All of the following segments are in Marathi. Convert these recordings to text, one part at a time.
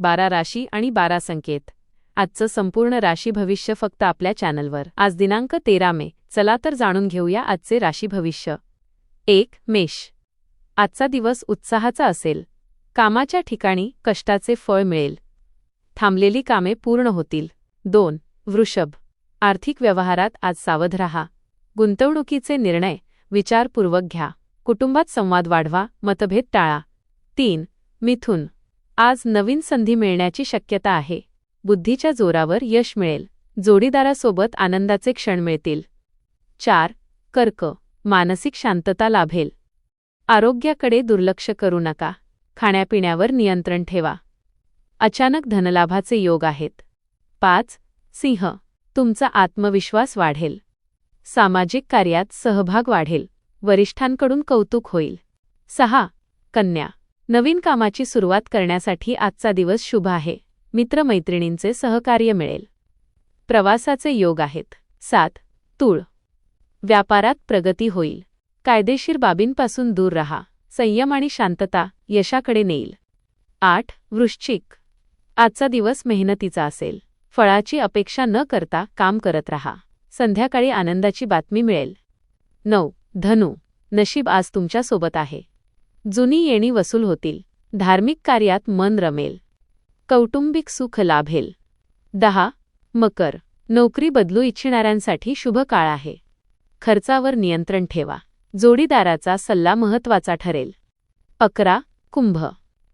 12 राशी आणि 12 संकेत. आजचं संपूर्ण राशी भविष्य फक्त आपल्या चॅनलवर. आज दिनांक 13 मे. चला तर जाणून घेऊया आजचे राशी भविष्य. 1. मेष. आजचा दिवस उत्साहाचा असेल. कामाच्या ठिकाणी कष्टाचे फळ मिळेल. थांबलेली कामे पूर्ण होतील. 2. वृषभ. आर्थिक व्यवहारात आज सावध राहा. गुंतवणुकीचे निर्णय विचारपूर्वक घ्या. कुटुंबात संवाद वाढवा, मतभेद टाळा. 3. मिथुन. आज नवीन संधी मिळण्याची शक्यता आहे. बुद्धीच्या जोरावर यश मिळेल. जोडीदारासोबत आनंदाचे क्षण मिळतील. 4. कर्क. मानसिक शांतता लाभेल. आरोग्याकडे दुर्लक्ष करू नका. खाण्यापिण्यावर नियंत्रण ठेवा. अचानक धनलाभाचे योग आहेत. 5. सिंह. तुमचा आत्मविश्वास वाढेल. सामाजिक कार्यात सहभाग वाढेल. वरिष्ठांकडून कौतुक होईल. 6. कन्या. नवीन कामाची सुरुवात करण्यासाठी आजचा दिवस शुभ आहे. मित्रमैत्रिणींचे सहकार्य मिळेल. प्रवासाचे योग आहेत. 7. तूळ. व्यापारात प्रगती होईल. कायदेशीर बाबींपासून दूर राहा. संयम आणि शांतता यशाकडे नेईल. 8. वृश्चिक. आजचा दिवस मेहनतीचा असेल. फळाची अपेक्षा न करता काम करत राहा. संध्याकाळी आनंदाची बातमी मिळेल. 9. धनु. नशीब आज तुमच्यासोबत आहे. जुनी येणी वसूल होतील. धार्मिक कार्यात मन रमेल. कौटुंबिक सुख लाभेल. 10. मकर. नोकरी बदलू इच्छिणाऱ्यांसाठी शुभ काळ आहे. खर्चावर नियंत्रण ठेवा. जोडीदाराचा सल्ला महत्त्वाचा ठरेल. 11. कुंभ.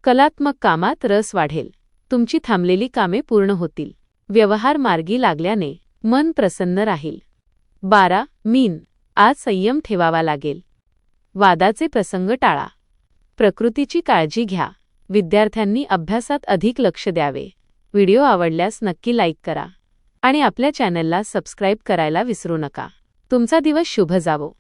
कलात्मक कामात रस वाढेल. तुमची थांबलेली कामे पूर्ण होतील. व्यवहार मार्गी लागल्याने मन प्रसन्न राहील. 12. मीन. आज संयम ठेवावा लागेल. वादाचे प्रसंग टाळा. प्रकृतीची काळजी घ्या. विद्यार्थ्यांनी अभ्यासात अधिक लक्ष द्यावे. व्हिडिओ आवडल्यास नक्की लाईक करा आणि आपल्या चॅनलला सबस्क्राईब करायला विसरू नका. तुमचा दिवस शुभ जावो.